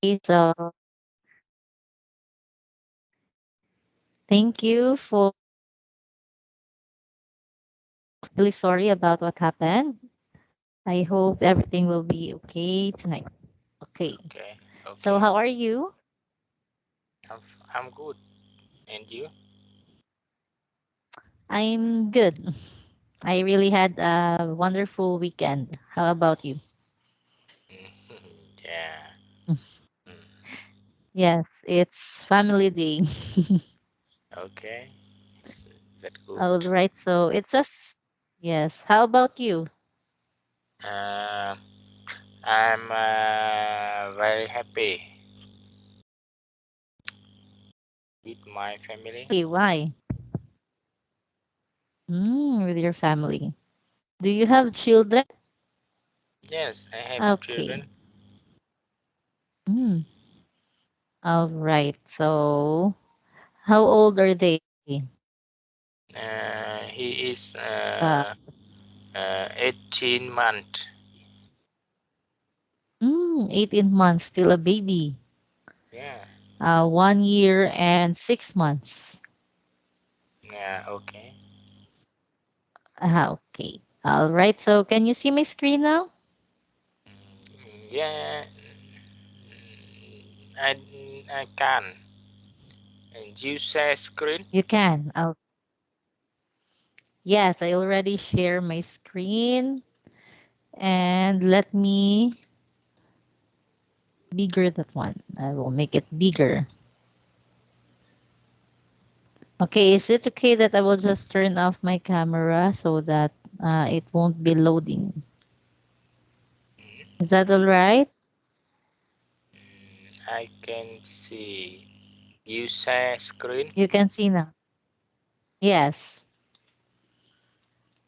So thank you for really sorry about what happened. I hope everything will be okay tonight. Okay. Okay, So okay. how are you? I'm good. And you? I'm good. I really had a wonderful weekend. How about you? Yeah. Mm, Yes, it's family day. okay. Is that good? All right. So it's just yes. How about you? Uh, I'm very happy with my family. Hey, why? With your family. Do you have children? Yes, I have Okay. children. Mm. All right. So how old are they? He is Uh, 18 months. 18 months, still a baby. Yeah. 1 year and 6 months. Yeah. Okay. Okay. All right. So can you see my screen now? Yeah. I can. And you share screen. You can. Yes, I already share my screen. And let me bigger that one. I will make it bigger. Okay, is it okay that I will just turn off my camera so that it won't be loading? Is that all right? I can see. You share screen. You can see now. Yes.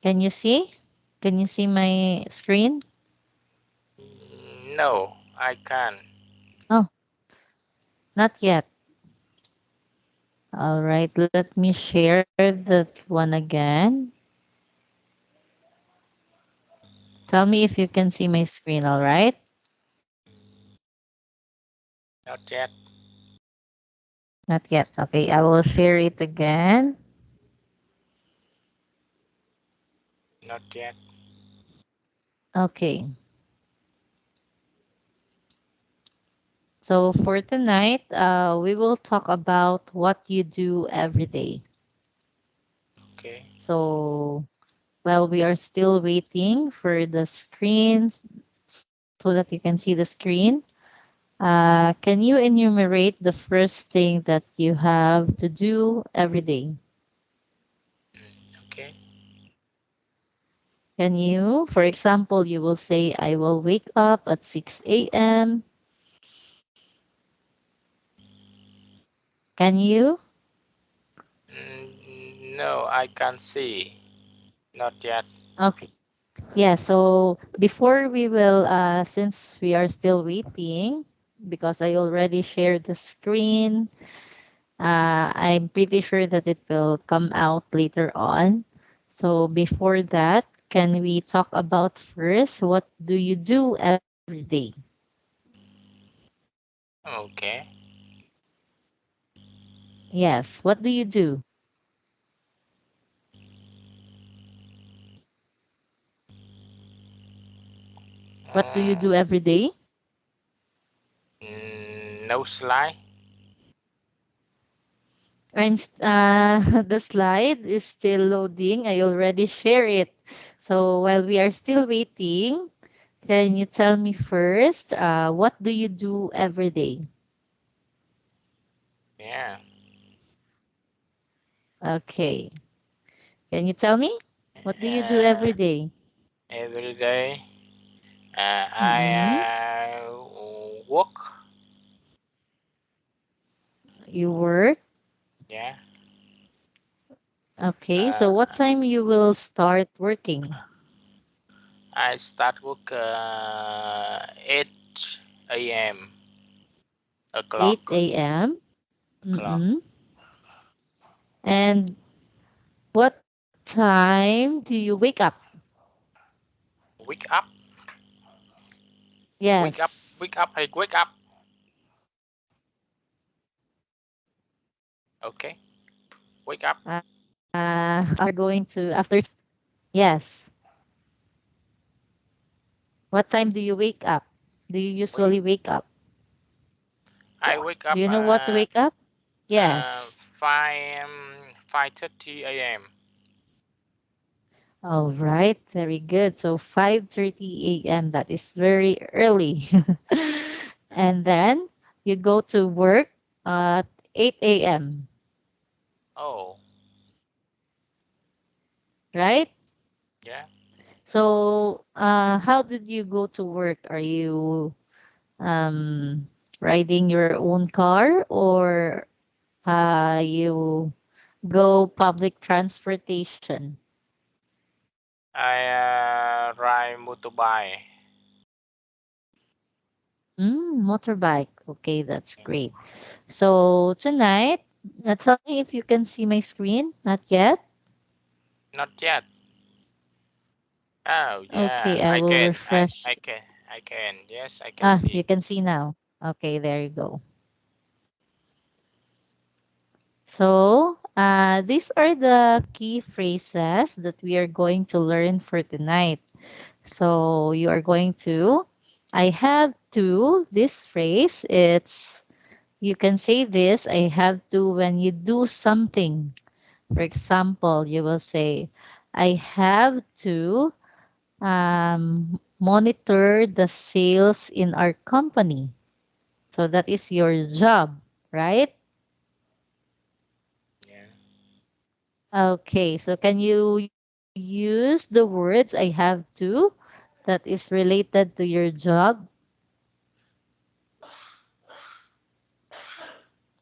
Can you see? Can you see my screen? No, I can. Oh, not yet. All right, let me share that one again. Tell me if you can see my screen, all right? Not yet. Not yet. Okay, I will share it again. Not yet. Okay. So for tonight, we will talk about what you do every day. Okay. So while we are still waiting for the screens so that you can see the screen, can you enumerate the first thing that you have to do every day? Okay. Can you, for example, you will say, I will wake up at 6 a.m. Can you? No, I can't see. Not yet. Okay. Yeah, so before we will, since we are still waiting, because I already shared the screen, I'm pretty sure that it will come out later on. So before that, can we talk about first what do you do every day? Okay. Yes, what do you do? What do you Uh, do every day? no slide. The slide is still loading. I already share it. So while we are still waiting, can you tell me first, what do you do every day? Yeah. Okay. Can you tell me? What do you do Uh, every day? every day. Mm-mm. I work. You work. Yeah. Okay. Uh, So what time you will start working? I start work 8 a.m. o'clock. 8 a.m. O'clock. Mm-mm. And what time do you wake up? Wake up. Wake up. Yes. Wake up. I wake up. Okay. Wake up. are going to after yes. What time do you wake up? Do you We usually wake up? I wake Do up you know what to wake up? Yes. 5:30 a.m. All right. Very good. So 5:30 a.m. That is very early. And then you go to work at 8 a.m., Oh, right? yeah. So how did you go to work? Are you um, riding your own car or you go public transportation? I ride motorbike. Motorbike. Okay, that's great. So tonight, tell me if you can see my screen. Not yet. Not yet. Oh, yeah. Okay, I will refresh. I can. I can. Yes, I can Ah, you see. can see now. Okay, there you go. So, these are the key phrases that we are going to learn for tonight. So, you are going to, I have to, this phrase, it's, you can say this, I have to when you do something. For example, you will say, I have to monitor the sales in our company. So, that is your job, right? Yeah. Okay, so can you use the words I have to that is related to your job?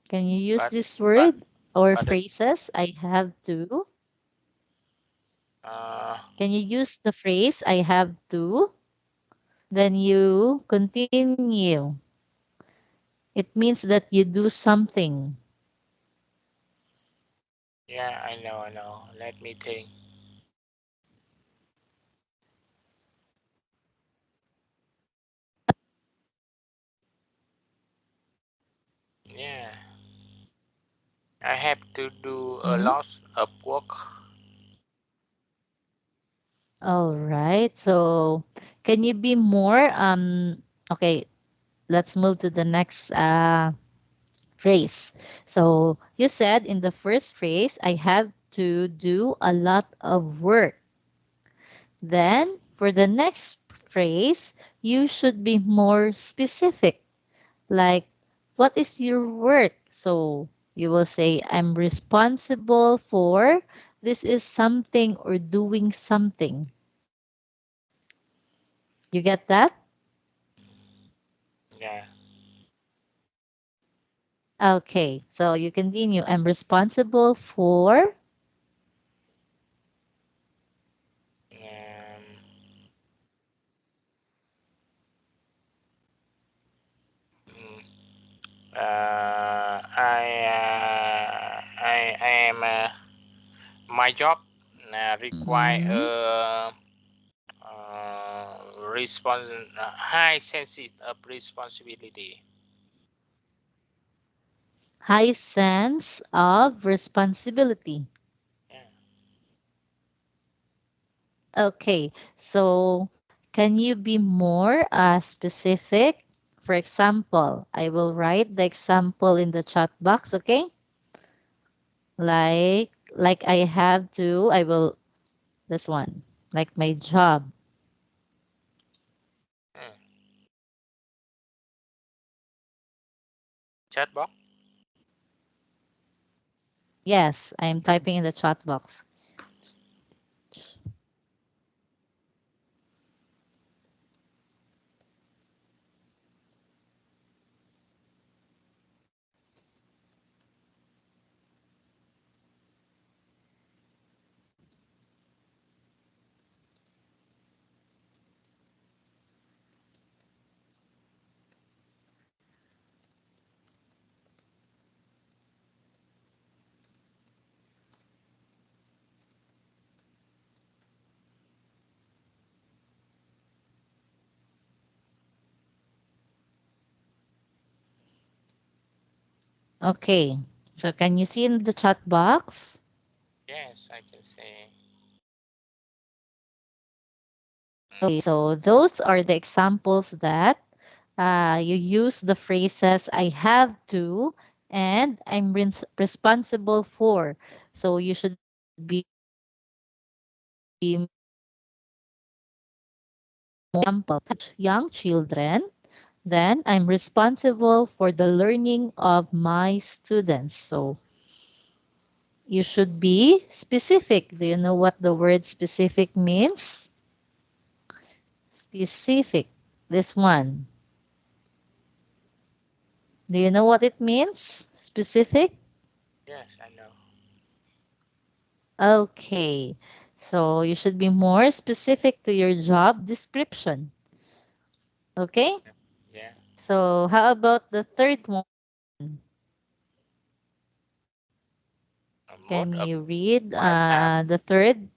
Can you use But this but word or but phrases I have to? uh Can you use the phrase I have to? Then you continue. It means that you do something. yeah, I know. Let me think. Yeah. I have to do a Mhm. lot of work. All right. So can you be more okay, let's move to the next phrase. So you said in the first phrase, I have to do a lot of work. Then for the next phrase, you should be more specific. Like, what is your work? So you will say, I'm responsible for this is something or doing something. You get that? Yeah. Okay, so you continue. I'm responsible for. Um, mm, I am my job require Mhm. high sense of responsibility. High sense of responsibility. Yeah. Okay, so can you be more specific? For example, I will write the example in the chat box, okay? Like I have to, I will this one, like my job. Mm. Chatbot. Yes, I am typing in the chat box. Okay. So can you see in the chat box? Yes, I can say. Okay, Mm, so those are the examples that you use the phrases I have to and I'm responsible for. So you should be example young children. Then I'm responsible for the learning of my students. So you should be specific. Do you know what the word specific means? Specific. This one. Do you know what it means? Specific? yes, I know. Okay. So you should be more specific to your job description. Okay? Yeah. So how about the third one? Can Most of you read my time, the third?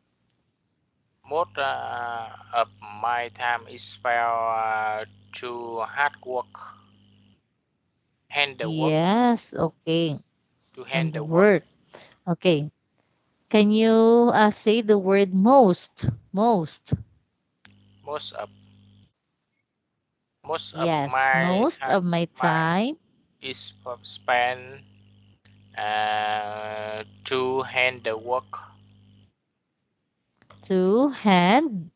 most of my time is spent to hard work, handle work, Yes. Okay. to And handle work. work. Okay. Can you say the word most? Most. Most of most of Yes. my Most time, of my my time is spent to handle work, to handle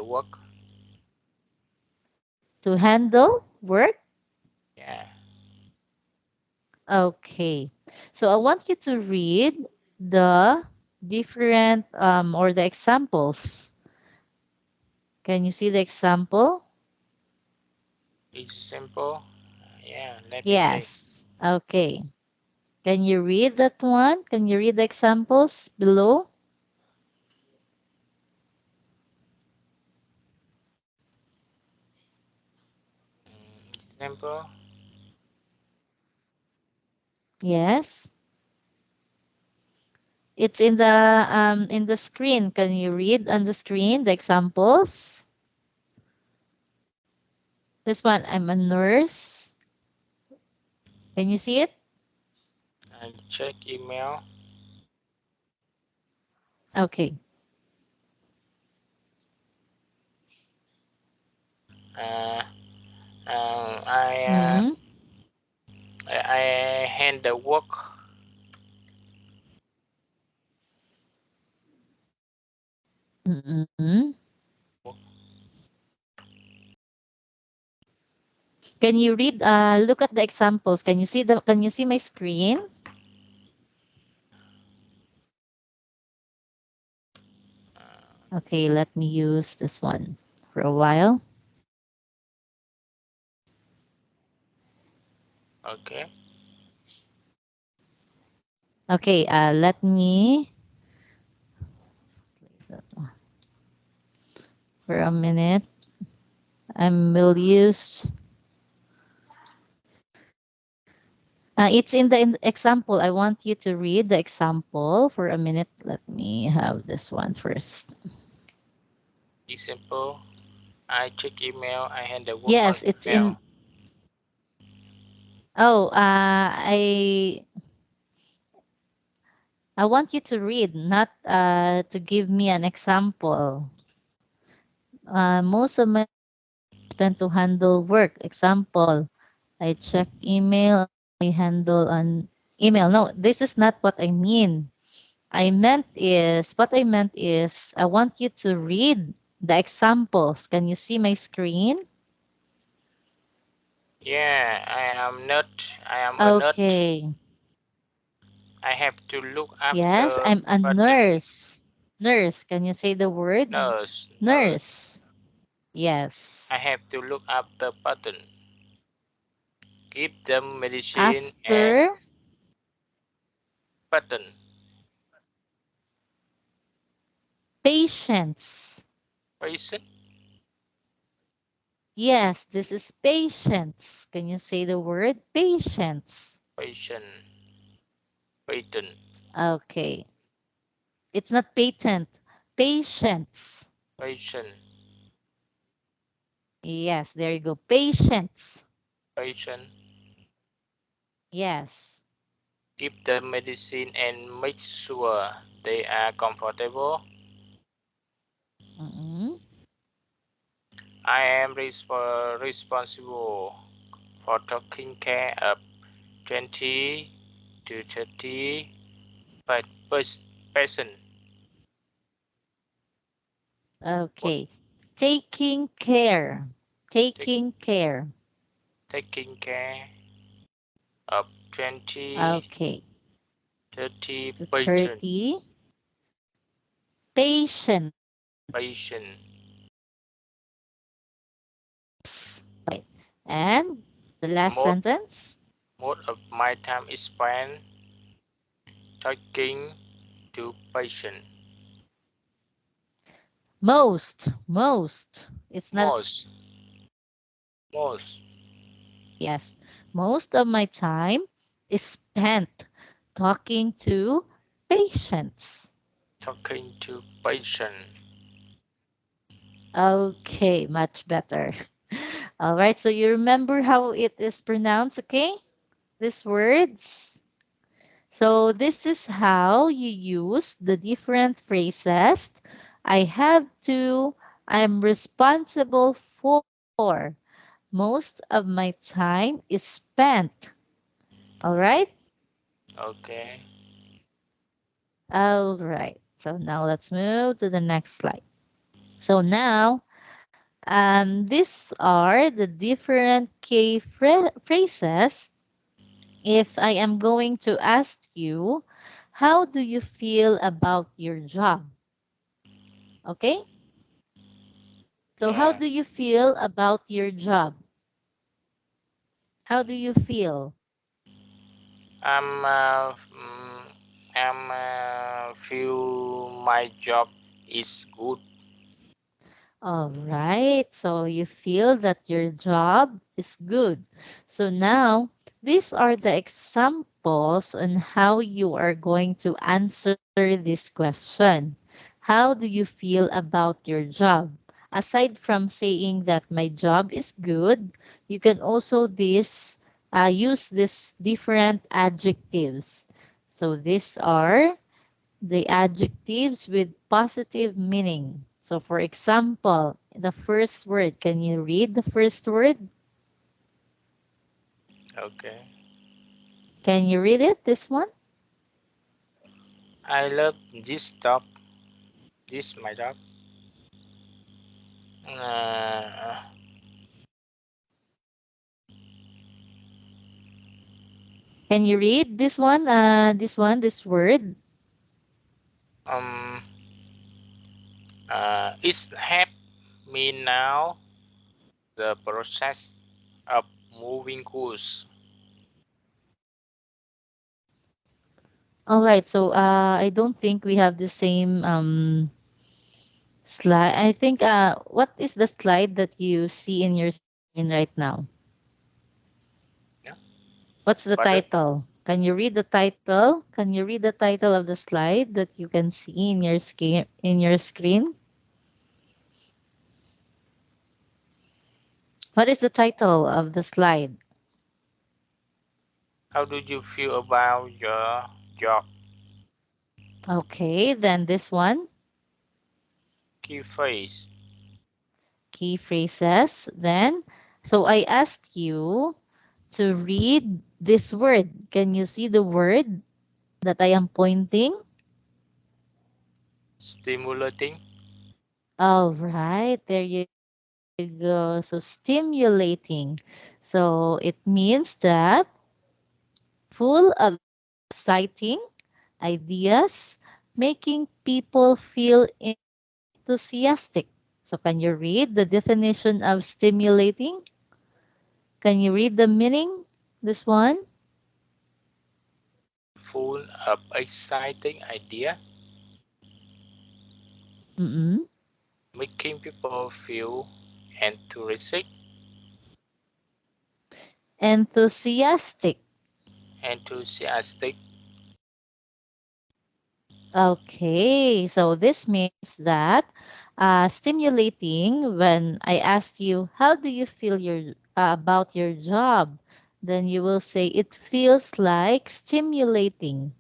work. to handle work. Yeah. Okay. So I want you to read the different or the examples. Can you see the example? It's simple. Yeah, let me see. Yes. Okay. Can you read that one? Can you read the examples below? Simple. Yes. It's in the screen. Can you read on the screen the examples? This one, I'm a nurse. Can you see it? I check email. Okay. Uh, uh, I, uh, Mm-hmm. I handle work. Mm-hmm. Can you read look at the examples? Can you see my screen? Okay, let me use this one for a while. Okay. Okay, let me for a minute. I will use it's in the example. I want you to read the example for a minute. Let me have this one first. It's simple. I check email. I handle work on Yes, it's email. in. Oh, I want you to read, not to give me an example. Most of my spent to handle work. Example, I check email. I handle on email. No, this is not what I mean. What I meant is I want you to read the examples. Can you see my screen? Yeah, I am a nut. Okay. I have to look Yes, after I'm a button. nurse. Nurse, can you say the word? Nurse, nurse. Nurse. Yes. I have to look after button. Give them medicine and After button. patients. Patient, Yes, this is patients. Can you say the word patients? patient, patent, Okay. It's not patent. Patients. patient, Yes, there you go. Patients. patient. Yes. Give them medicine and make sure they are comfortable. Mm-mm. I am responsible for taking care of 20 to 30 patients. What Okay. Taking care. take, Taking care. taking care of 20 Okay. 30 To patients. 30. Patience. Patient. Okay. And the last Most sentence. most of my time is spent talking to patients. Most. It's not Most most yes. Most of my time is spent talking to patients. talking to patients. Okay, much better. All right, so you remember how it is pronounced, okay? These words. So this is how you use the different phrases. I have to, I'm responsible for. Most of my time is spent. All right? Okay. All right. So now let's move to the next slide. So now, these are the different key phrases. If I am going to ask you, how do you feel about your job? Okay? So how Yeah. do you feel about your job? How do you feel? I'm feel my job is good. All right. So you feel that your job is good. So now, these are the examples on how you are going to answer this question. How do you feel about your job? Aside from saying that my job is good, you can also use this different adjectives. So these are the adjectives with positive meaning. So, for example, the first word, can you read the first word? Okay. Can you read it? This one? I love this job. This my job. Uh, Can you read this one? This word? um. It's help me now the process of moving goods. All right. So, I don't think we have the same slide. I think what is the slide that you see in your screen right now? Yeah. What's the Pardon? title? Can you read the title? Can you read the title of the slide that you can see in your screen? What is the title of the slide? How do you feel about your job? Okay, then this one, Key phrase. key phrases. Then, so I asked you to read this word. Can you see the word that I am pointing? Stimulating. All right, there you go. So, stimulating. So, it means that full of exciting ideas, making people feel enthusiastic. So, can you read the definition of stimulating? Can you read the meaning? This one? Full of exciting idea. Mm-mm. Making people feel enthusiastic. Enthusiastic. Enthusiastic. Okay, so this means that stimulating when I asked you, how do you feel about your job? Then you will say it feels like stimulating.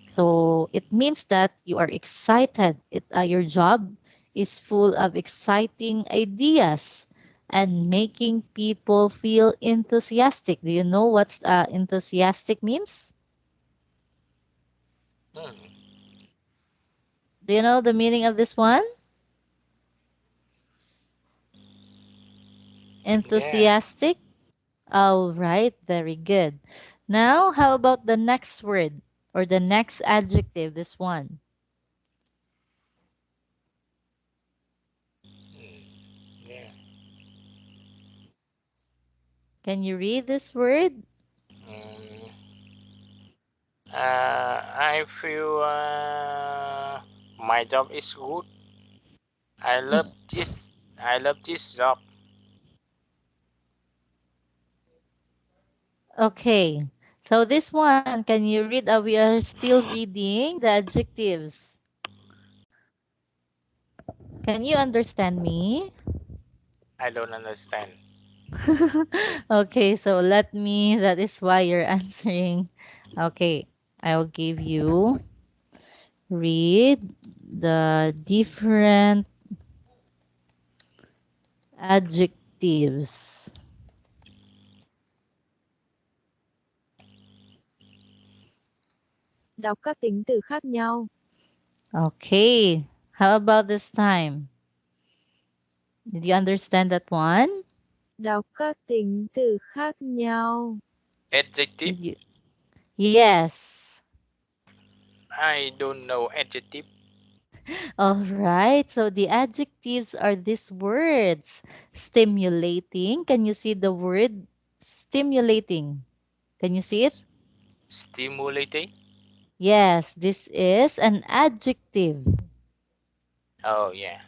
So it means that you are excited. Your job is full of exciting ideas and making people feel enthusiastic. Do you know what enthusiastic means? Hmm. Do you know the meaning of this one? Yeah. Enthusiastic? All right, very good. Now, how about the next word or the next adjective? This one. Yeah. Can you read this word? Mm, I feel my job is good. I love Mm, this. I love this job. okay. So this one, can you read? We are still reading the adjectives. Can you understand me? I don't understand. Okay, so that is why you're answering. Okay, I'll give you read the different adjectives. Đọc các tính từ khác nhau. Okay, how about this time? Did you understand that one? Đọc các tính từ khác nhau. Adjective. Did you? Yes. I don't know adjective. All right. So the adjectives are these words. Stimulating. Can you see the word stimulating? Can you see it? Stimulating. Yes, this is an adjective. Oh yeah.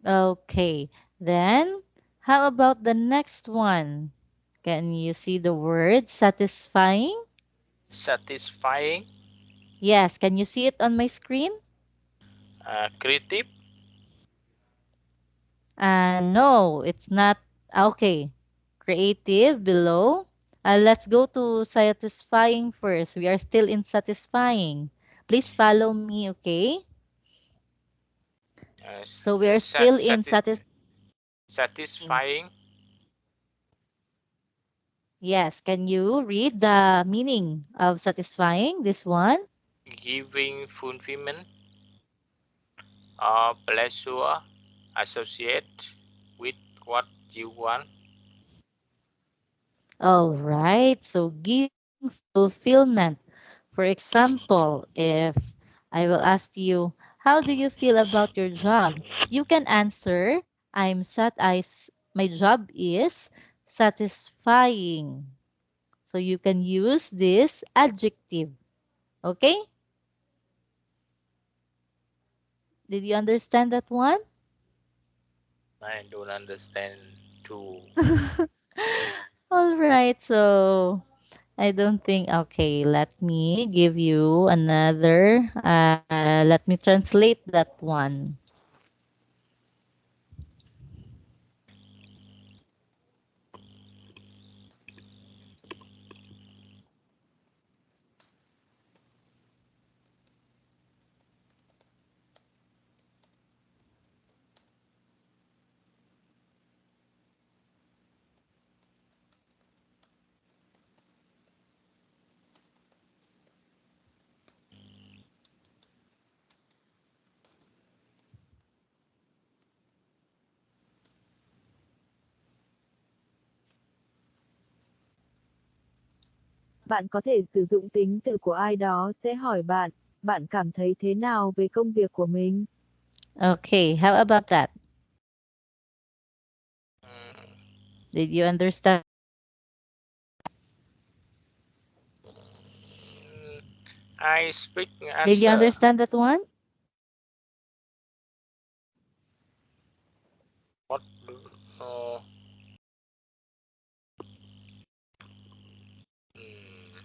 Okay. Then, how about the next one? Can you see the word satisfying? Satisfying. Yes. Can you see it on my screen? Creative. No, it's not. Okay. Creative below. Let's go to satisfying first. We are still in satisfying. Please follow me, okay? So we are still in satisfying. Satisfying. Yes, can you read the meaning of satisfying? This one? Giving fulfillment or pleasure associate with what you want. All right. So giving fulfillment. For example, if I will ask you, how do you feel about your job? You can answer, my job is satisfying. So you can use this adjective. Okay? Did you understand that one? I don't understand too. All right. So I don't think, okay, let me give you another, let me translate that one. Bạn có thể sử dụng tính từ của ai đó sẽ hỏi bạn, bạn cảm thấy thế nào về công việc của mình? Okay, how about that? Mm, Did you understand? I speak Did you answer. understand that one? What? Uh, mm,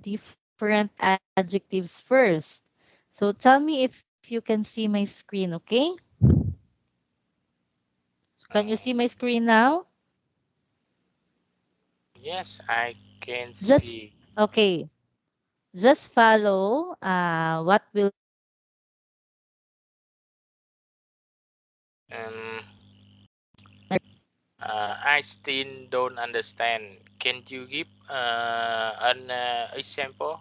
Different adjectives first. So tell me if you can see my screen, okay? Can you see my screen now? Yes, I can Just see. okay. Just follow what will Um, I still don't understand. Can you give an example?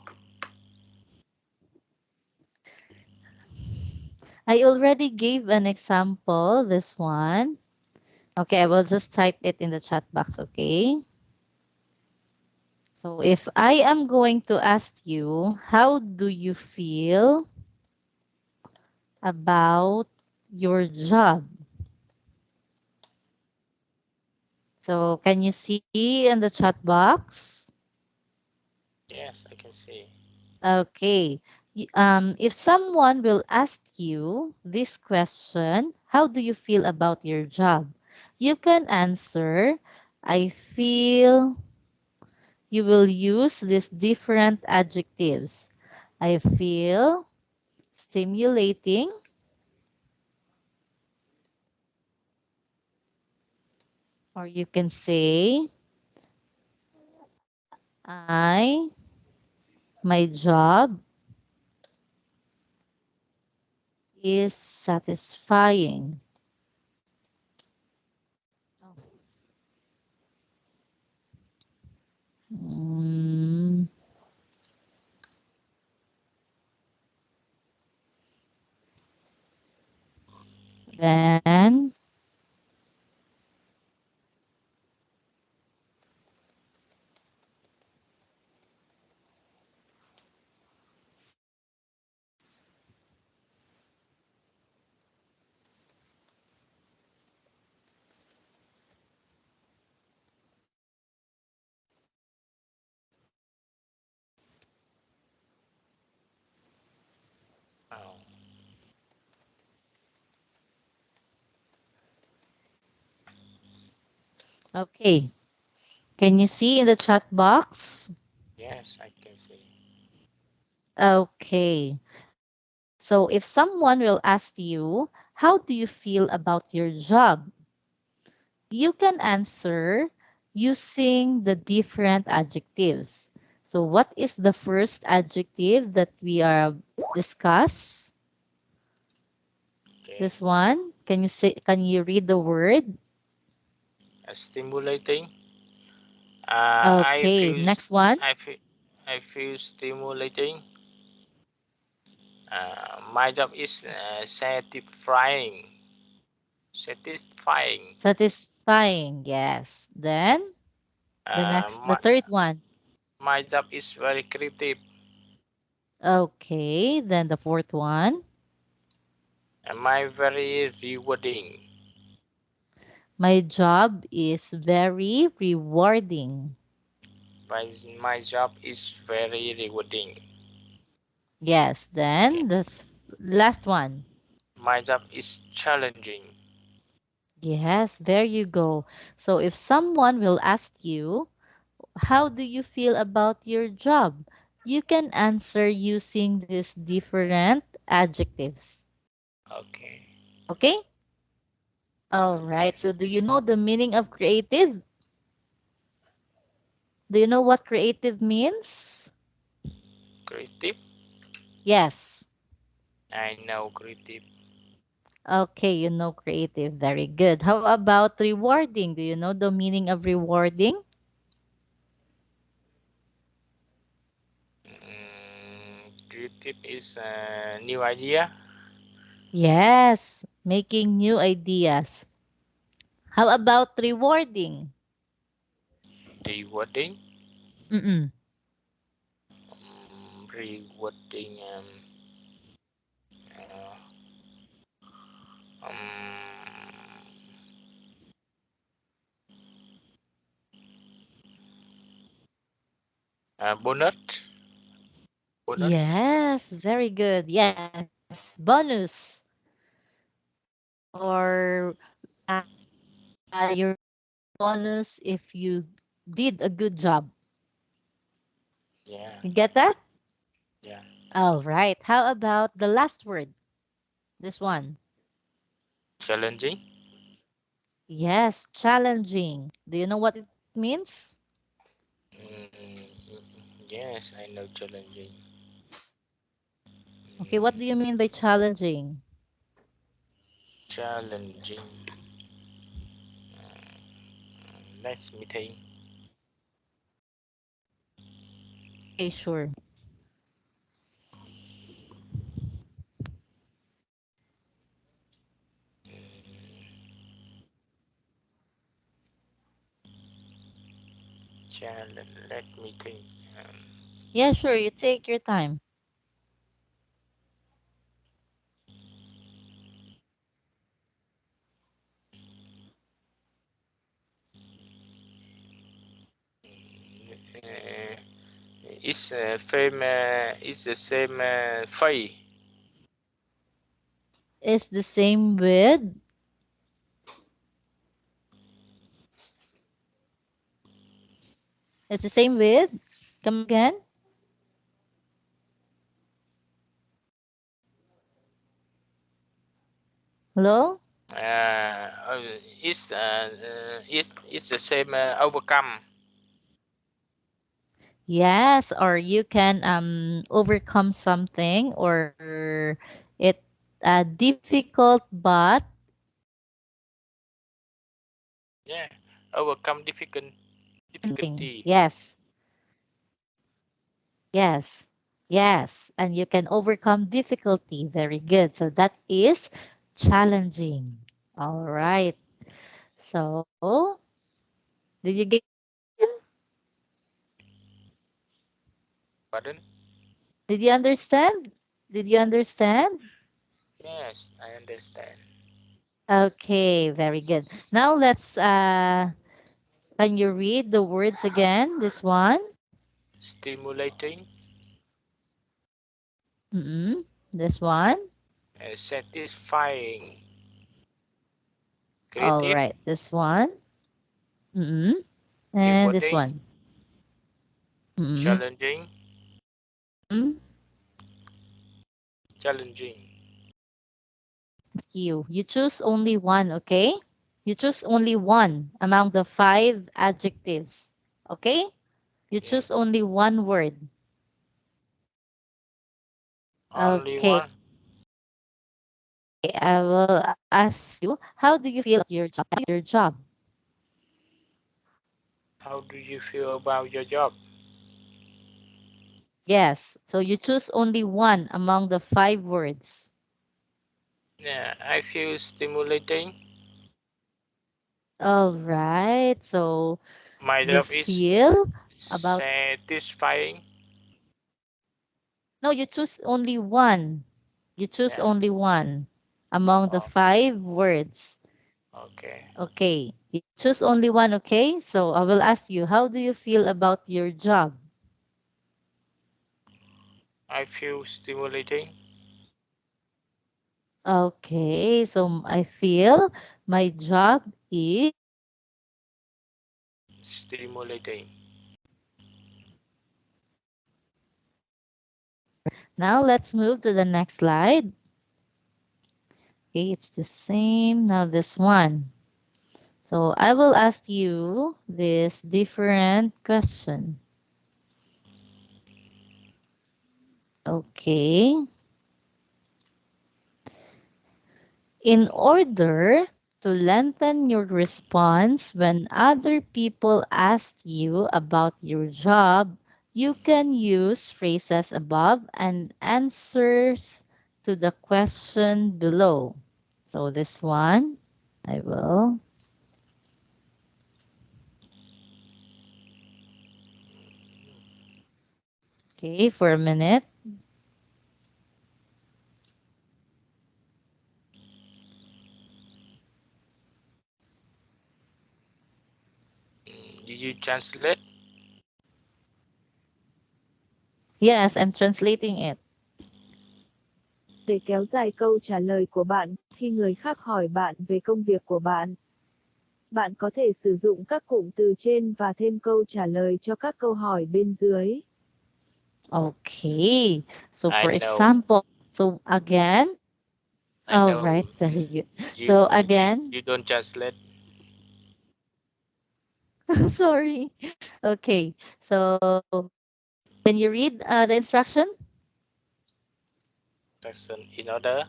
I already gave an example, this one. Okay, I will just type it in the chat box, okay? So if I am going to ask you, how do you feel about your job? So can you see in the chat box? Yes, I can see. Okay. If someone will ask you this question, how do you feel about your job? You can answer, I feel. You will use these different adjectives. I feel stimulating, or you can say, I, my job is satisfying. Mm, then, Oh, okay. Can you see in the chat box? yes, I can see. Okay. So if someone will ask you, how do you feel about your job? You can answer using the different adjectives. So what is the first adjective that we are discuss? Okay. This one. Can you read the word? Stimulating. I Okay, feel, next one. I feel, I feel stimulating. My job is satisfying. Satisfying. Satisfying. Yes. Then the My, third one. my job is very creative. Okay, then the fourth one. And my very rewarding. My job is very rewarding. My, my job is very rewarding. Yes, Okay. then the last one. My job is challenging. Yes, there you go. So if someone will ask you, how do you feel about your job? You can answer using these different adjectives. Okay. Okay? All right. So do you know the meaning of creative? Do you know what creative means? Creative. Yes. I know creative. Okay, you know creative. Very good. How about rewarding? Do you know the meaning of rewarding? Creative is a new idea. Yes, making new ideas. How about rewarding? Rewarding. Mm-mm. Rewarding. Uh, bonus. Bonus. Yes, very good. Yes, bonus or you're receiving bonus if you did a good job. Yeah. You get that? Yeah. All right. How about the last word? This one. Challenging. Yes, challenging. Do you know what it means? Yes, I know challenging. Okay, what do you mean by challenging? Challenging. Let me think. Okay, sure. Challenge. Let me think. Um, Yeah, sure. You take your time. uh, it's the same fei. It's the same with. It's the same with. Come again. Hello? It's the same overcome. Yes, or you can overcome something or it difficult but Yeah, overcome something. difficulty. Yes. Yes. Yes. And you can overcome difficulty. Very good. So that is challenging. All right. So, did you get Pardon? did you understand? Did you understand? Yes, I understand. Okay, very good. Now let's can you read the words again? This one? Stimulating, Mm-mm. This one? satisfying, All creative, right, this one. Mm-mm. And this rewarding, one. Mm-mm. challenging, Mm. challenging. You. You choose only one, okay? You choose only one among the five adjectives. Okay? You choose Yes, only one word. only Okay. one. I will ask you, how do you feel about your job? How do you feel about your job? Yes. So you choose only one among the five words. Yeah, I feel stimulating. All right. So My you job is feel about satisfying. no, you choose only one. You choose Yeah. only one among the Oh, five words. okay. Okay. You choose only one, okay? So I will ask you, how do you feel about your job? I feel stimulating. Okay. So I feel my job is Stimulating. now let's move to the next slide. Okay, it's the same. Now this one. So I will ask you this different question. Okay. In order to lengthen your response when other people ask you about your job, you can use phrases above and answers to the question below. So this one, I will. Okay, for a minute. Did you translate? Yes, I'm translating it. Để kéo dài câu trả lời của bạn, khi người khác hỏi bạn về công việc của bạn, bạn có thể sử dụng các cụm từ trên và thêm câu trả lời cho các câu hỏi bên dưới. Okay. So I for know. example, so again, I all know. right, very good. You So you again, you don't translate. Sorry. Okay. So can you read the instruction Section in order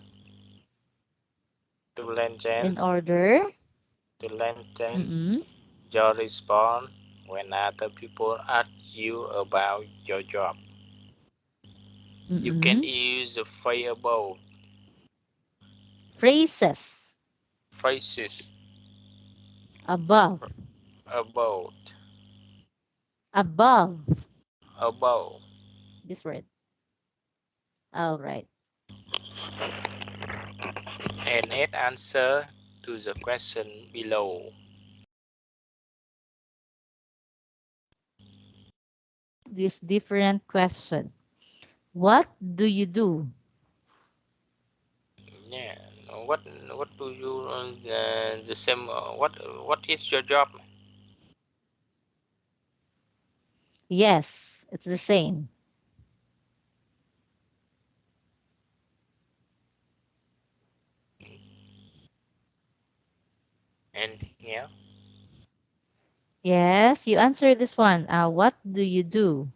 to lengthen in order? to lengthen Mm-mm. your response when other people ask you about your job. You can Mm-mm. use the phrase Phrases phrases above. about, Above about, this word. All right. and add answer to the question below. This different question. What do you do? Yeah. What do you the same? What is your job? Yes, it's the same. Anything else? Yes, you answer this one. What do you do?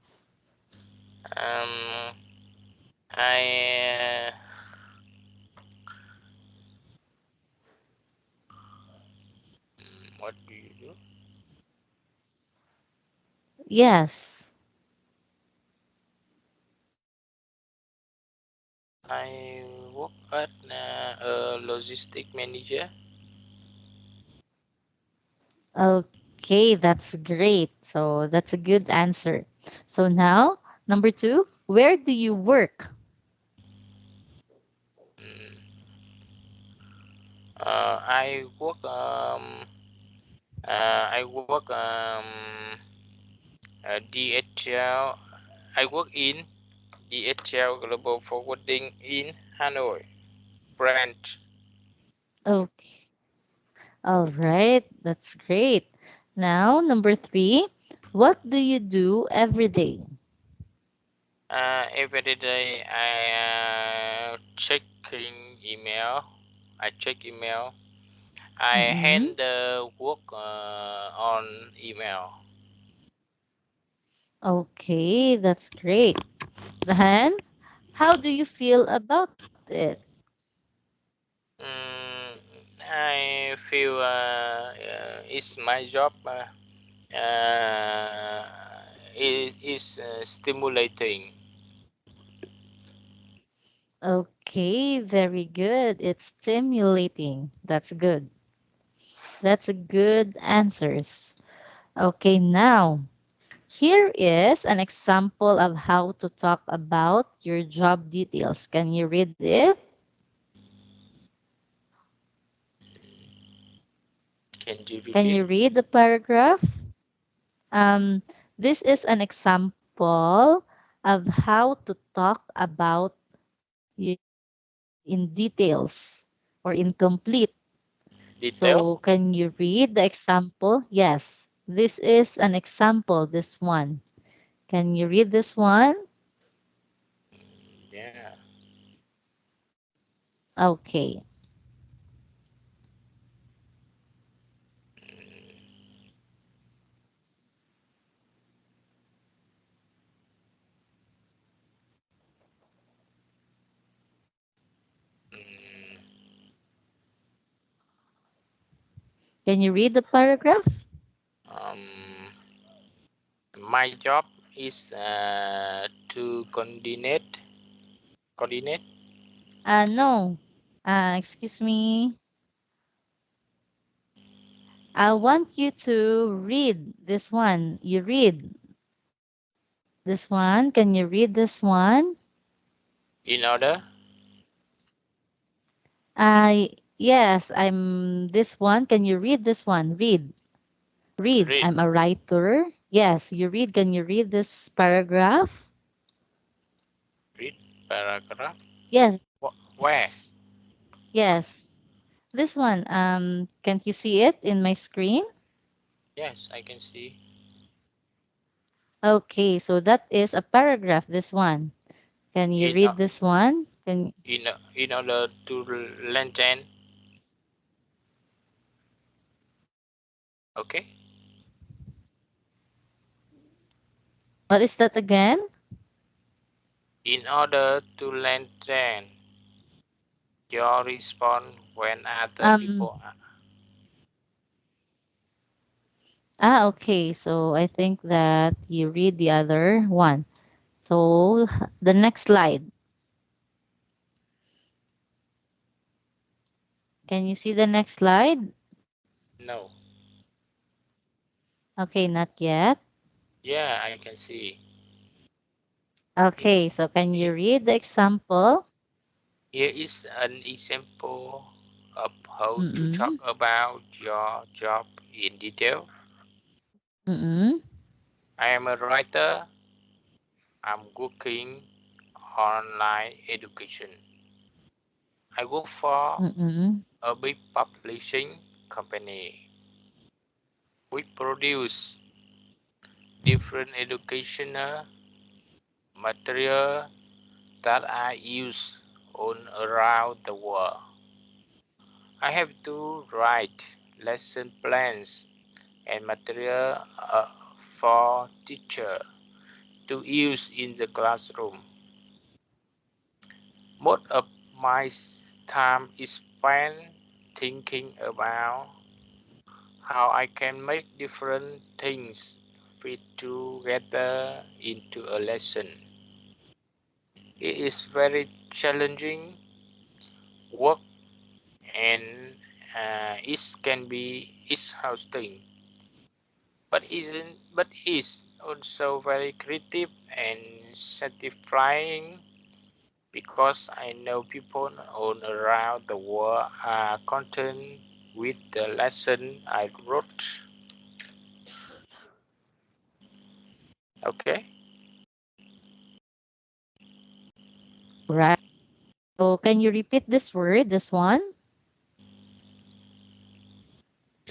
Um, I what do you do? Yes. I work at a logistic manager. Okay, that's great. So that's a good answer. So now, number two, where do you work? Mm, I work I work DHL. I work in DHL Global Forwarding in Hanoi branch. Okay. All right, that's great. Now, number three, what do you do every day? Every day I checking email. I check email. I Mm-mm. handle work on email. Okay, that's great. Then, how do you feel about it? Mm, I feel it's my job. Uh, it is stimulating. Okay, very good. It's stimulating. That's good. That's a good answers. Okay, now here is an example of how to talk about your job details. Can you read it? Can you Can repeat? you read the paragraph? Um, this is an example of how to talk about your job in details or incomplete. Detail? So, can you read the example? Yes, this is an example, this one. Can you read this one? Yeah. Okay. Mm, Can you read the paragraph? um, my job is to coordinate. No. Excuse me. I want you to read this one. You read this one. Can you read this one? In order, Yes, I'm this one. Can you read this one? Read. Read. read, I'm a writer. Yes, you read. Can you read this paragraph? read paragraph. Yes. Where? Yes. This one. Can't you see it in my screen? Yes, I can see. Okay, so that is a paragraph. This one. Can you In read this one? Can in order to lengthen. Okay. What is that again? In order to lengthen your response when other Um, people okay. So I think that you read the other one. So the next slide. Can you see the next slide? no. Okay, not yet. Yeah, I can see. Here, Okay, so can here, you read the example? here is an example of how to talk Mm-mm. about your job in detail. Mm-mm. I am a writer. I'm working online education. I work for Mm-mm. a big publishing company. We produce different educational material that I use on around the world. I have to write lesson plans and material for teacher to use in the classroom. Most of my time is spent thinking about how I can make different things fit together into a lesson. It is very challenging work and it can be exhausting, but is also very creative and satisfying because I know people all around the world are content with the lesson I wrote. Okay. Right. So can you repeat this word, this one?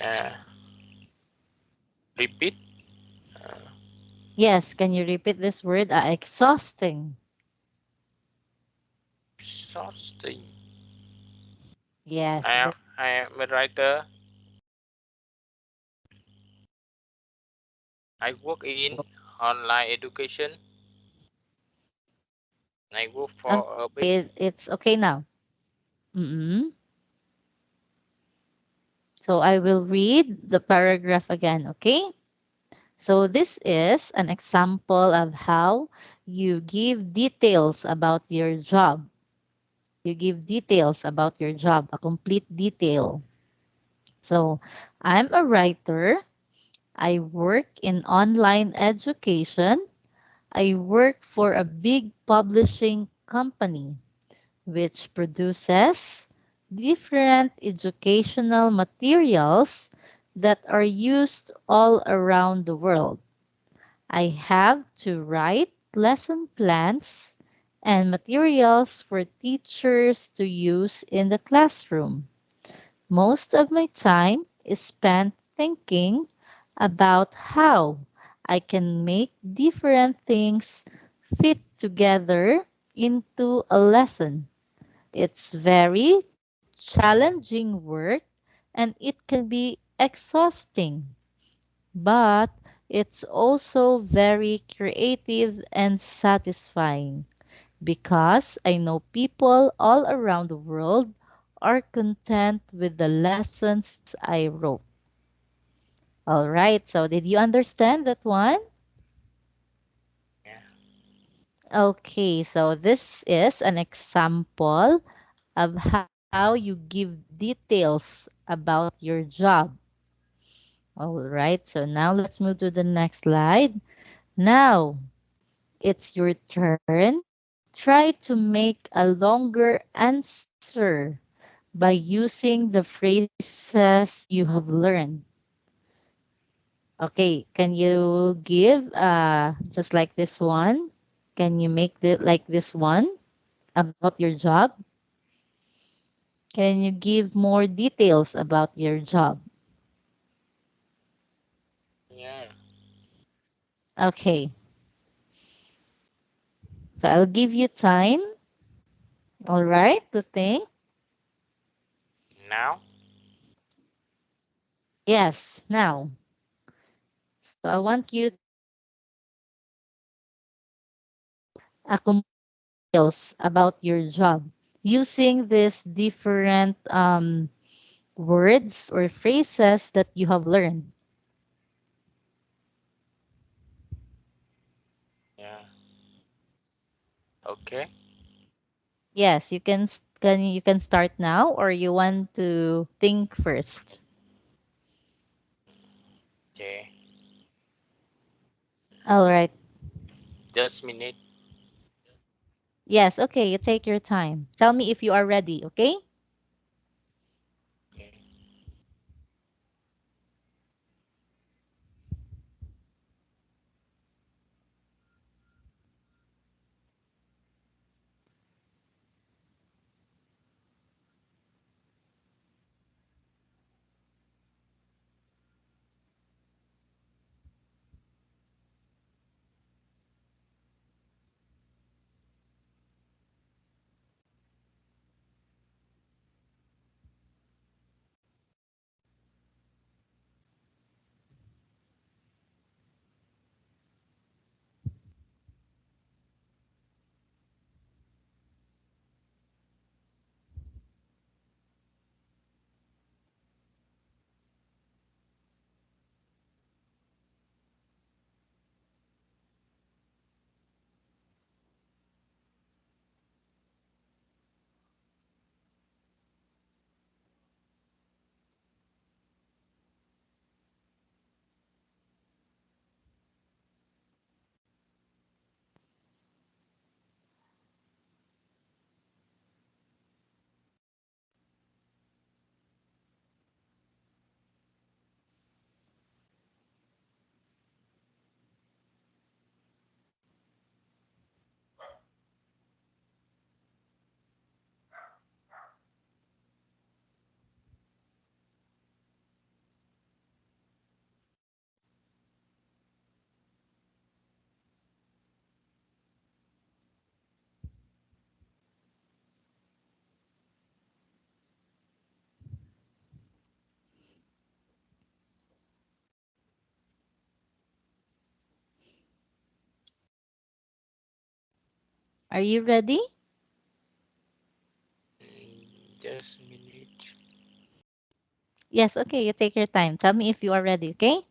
uh, Repeat. uh, Yes, can you repeat this word? Exhausting. Exhausting. Yes. I am a writer. I work in online education. I work for a big. It's okay now. Mm-mm. So I will read the paragraph again, okay? So this is an example of how you give details about your job. You give details about your job, a complete detail. So I'm a writer. I work in online education. I work for a big publishing company which produces different educational materials that are used all around the world. I have to write lesson plans and materials for teachers to use in the classroom. Most of my time is spent thinking about how I can make different things fit together into a lesson. It's very challenging work and it can be exhausting, but it's also very creative and satisfying because I know people all around the world are content with the lessons I wrote. All right, so did you understand that one? Yeah. Okay, so this is an example of how you give details about your job. All right, so now let's move to the next slide. Now it's your turn. Try to make a longer answer by using the phrases you have learned. Okay, can you give just like this one? Can you make it like this one about your job? Can you give more details about your job? Yeah. Okay, so I'll give you time, all right, to think. Now. Yes, now. So I want you to skills about your job using these different words or phrases that you have learned. Yeah. Okay. Yes, you can start now, or you want to think first. Okay. All right. Just minute. Yes, okay, you take your time. Tell me if you are ready, okay? Okay. Are you ready? Just minute. Yes, okay, you take your time. Tell me if you are ready, okay?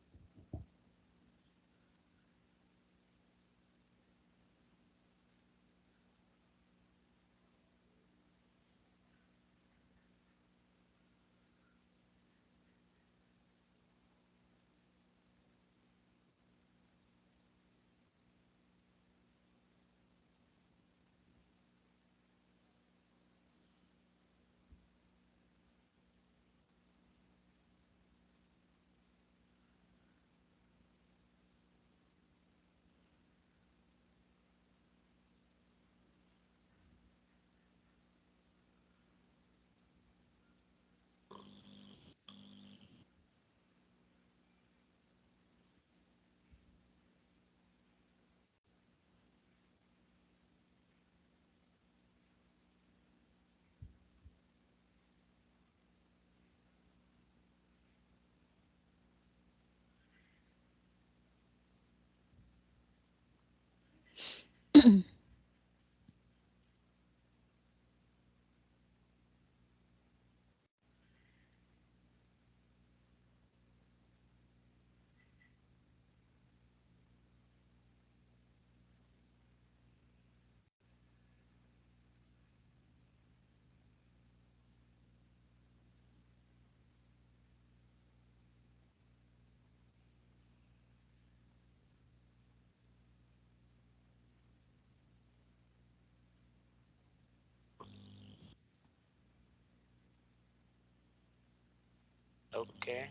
Okay.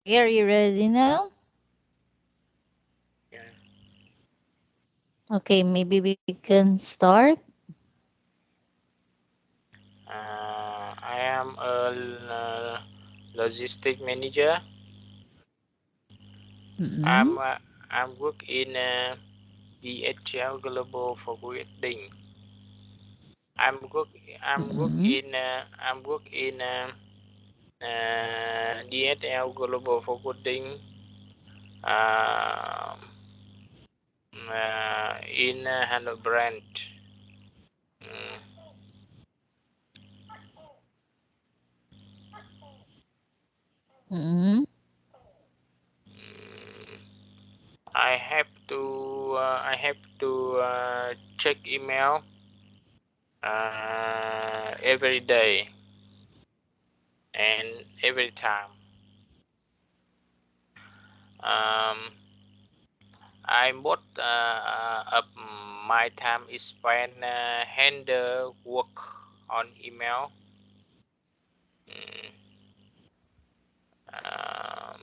Okay, are you ready now? Yeah. Okay, maybe we can start. I am a logistic manager. Mm-mm. I'm I'm work in DHL Global Forwarding. I'm work Mm-mm. I'm work in DHL Global Forwarding. Um in Hanoi branch. Mm, Mm-hmm. mm, I have to check email every day and every time. Um, I most of my time is spent handle work on email. Mm, um,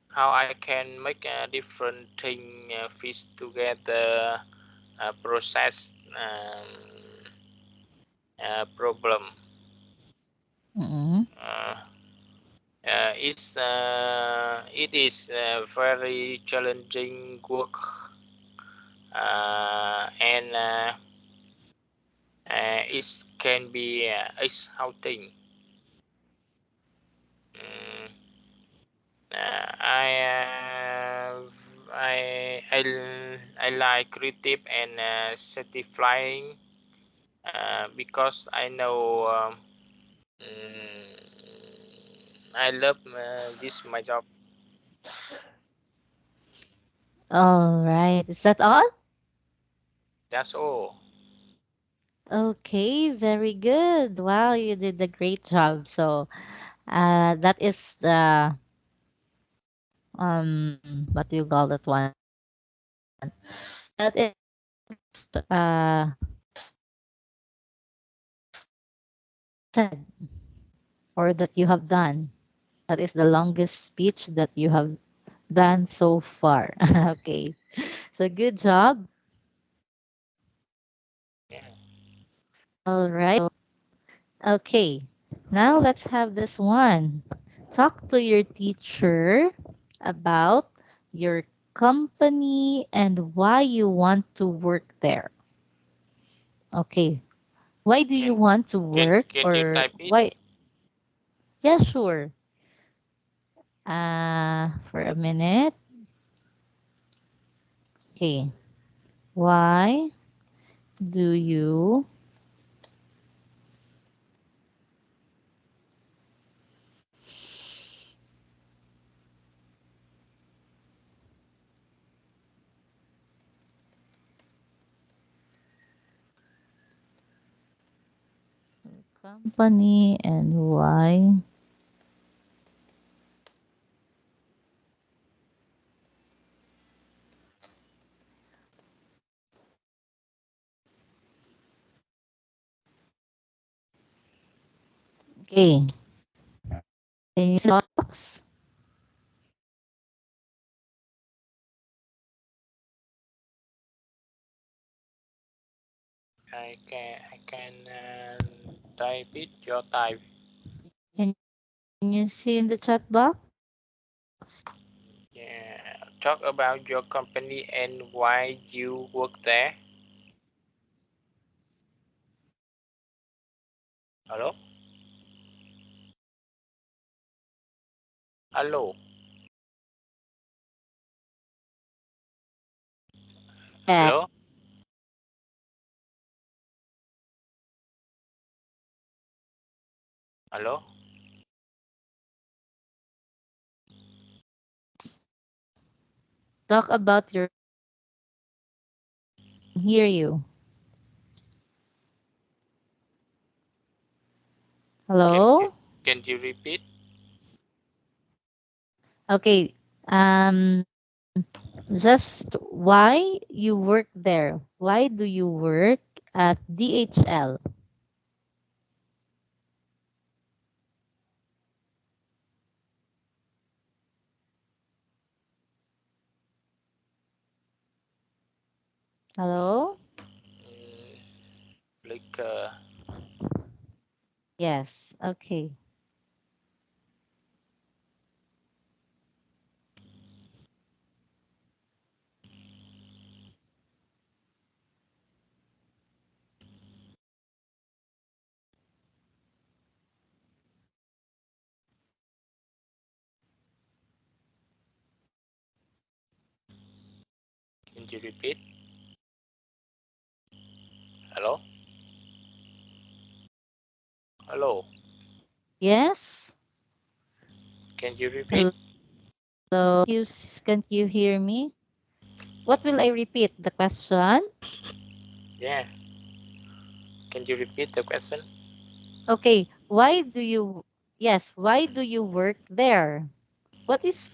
how I can make a different thing fit together, process problem. Mm-hmm. Uh, it is very challenging work and it can be exhausting. Mm, I like creative and satisfying because I know I love this my job. All right. Is that all? That's all. Okay, very good. Wow, you did a great job. So, that is the what do you call that one? That is said or that you have done. That is the longest speech that you have done so far. Okay. So good job. Yeah. All right. Okay. Now let's have this one. Talk to your teacher about your company and why you want to work there. Okay. Why do you Can want to work can you or type it? why? Yeah, sure. For a minute. Okay. Why do you company and why? Okay. Can you see the box? I can type it. Your type. Can you see in the chat box? Yeah. Talk about your company and why you work there. Hello. Hello. Yeah. Hello. Hello. Talk about your hear you. Can you Hello? can you repeat? Okay. Just why you work there? Why do you work at DHL? Hello? Mm, like Yes. Okay. Can you repeat? Hello? Hello? Yes. Can you repeat? Hello. Can't you hear me? What will I repeat? The question? Yeah. Can you repeat the question? Okay. Why do you? Yes. Why do you work there? What is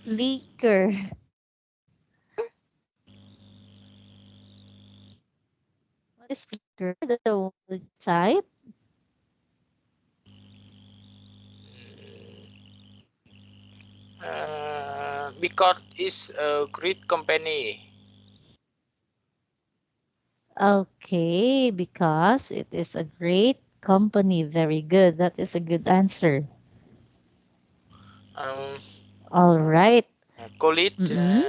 flicker? What is flicker? The type? Because it's a great company. Okay, because it is a great company. Very good. That is a good answer. Um, All right. colleague, Mm-mm.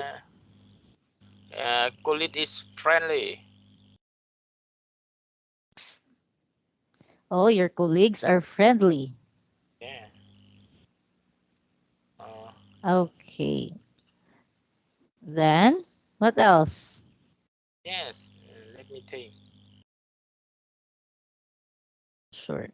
colleague is friendly. Oh, your colleagues are friendly. Yeah. Uh, Okay. Then, what else? yes. Let me think. Sure.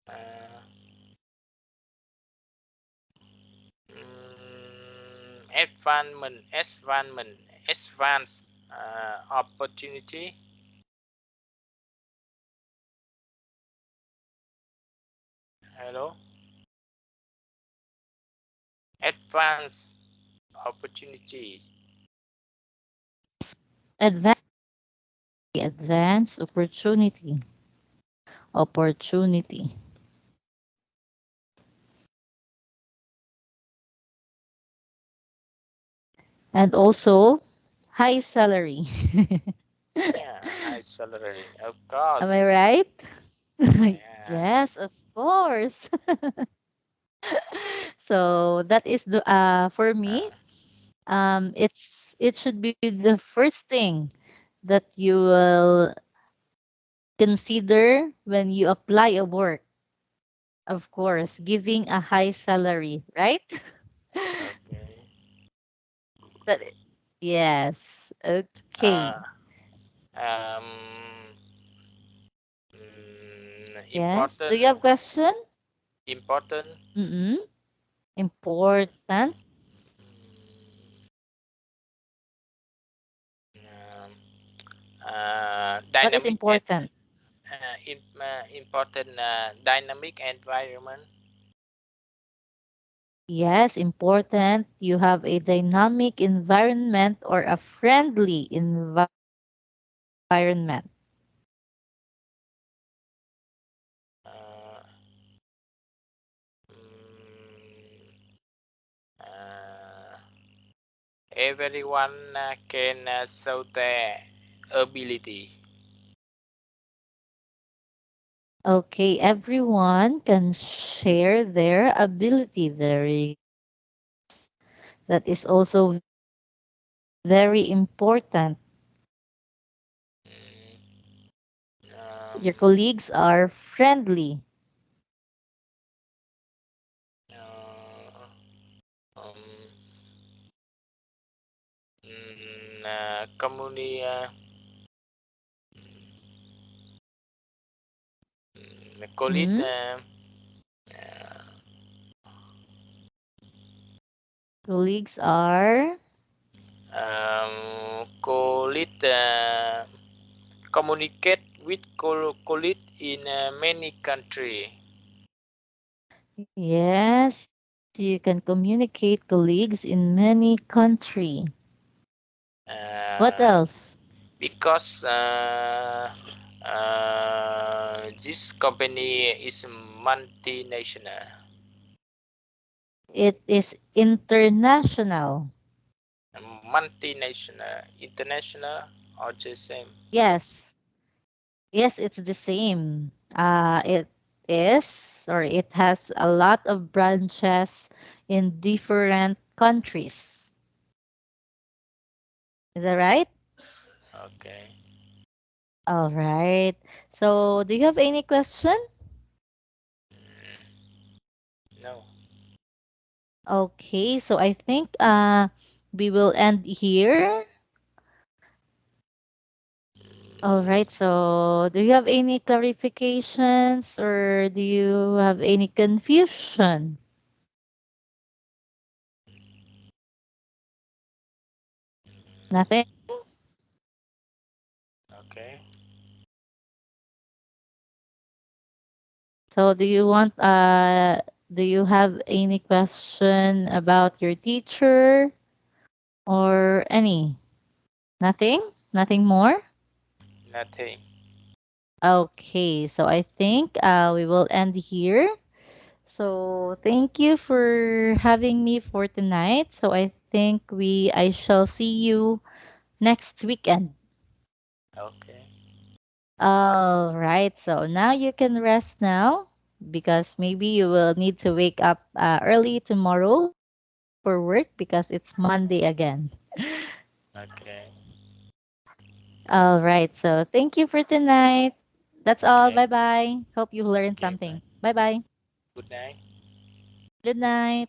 Uh, advanced opportunity. Hello. Advanced opportunity. Advance, advance opportunity. Opportunity. And also, high salary. Yeah, high salary. Of Am I course. right? Yeah. Yes, of course. So that is the for me, Uh, it should be the first thing that you will consider when you apply a work. Of course, giving a high salary, right? okay. That yes. Uh, Okay. um, Yes. Do important. you have question? Important. Mm-mm. Important. mm, What is dynamic and important? important dynamic environment. Yes, important. You have a dynamic environment or a friendly environment. Uh, mm, uh, everyone can show their ability. Okay, everyone can share their ability. Very that is also very important. Mm, Your um, colleagues are friendly. uh, um, colleague Mm? Colleagues are colleague communicate with colleague in many country. yes, you can communicate colleagues in many country. What uh, else? because this company is multinational. It is international. Multinational, international, or the same. Yes. Yes, it's the same. It is, or it has a lot of branches in different countries. Is that right? Okay. All right. So, do you have any question? No. Okay, so I think we will end here. All right, so do you have any clarifications or do you have any confusion? Nothing? Okay. So do you have any question about your teacher or any? Nothing? Nothing more? Nothing. Okay, so I think we will end here. So thank you for having me for tonight. So I think I shall see you next weekend. Okay. All right. So now you can rest now because maybe you will need to wake up early tomorrow for work because it's Monday again. Okay. All right. So thank you for tonight. That's all. Okay. Bye bye. Hope you learned Okay. Bye. something. Bye bye. Good night. Good night.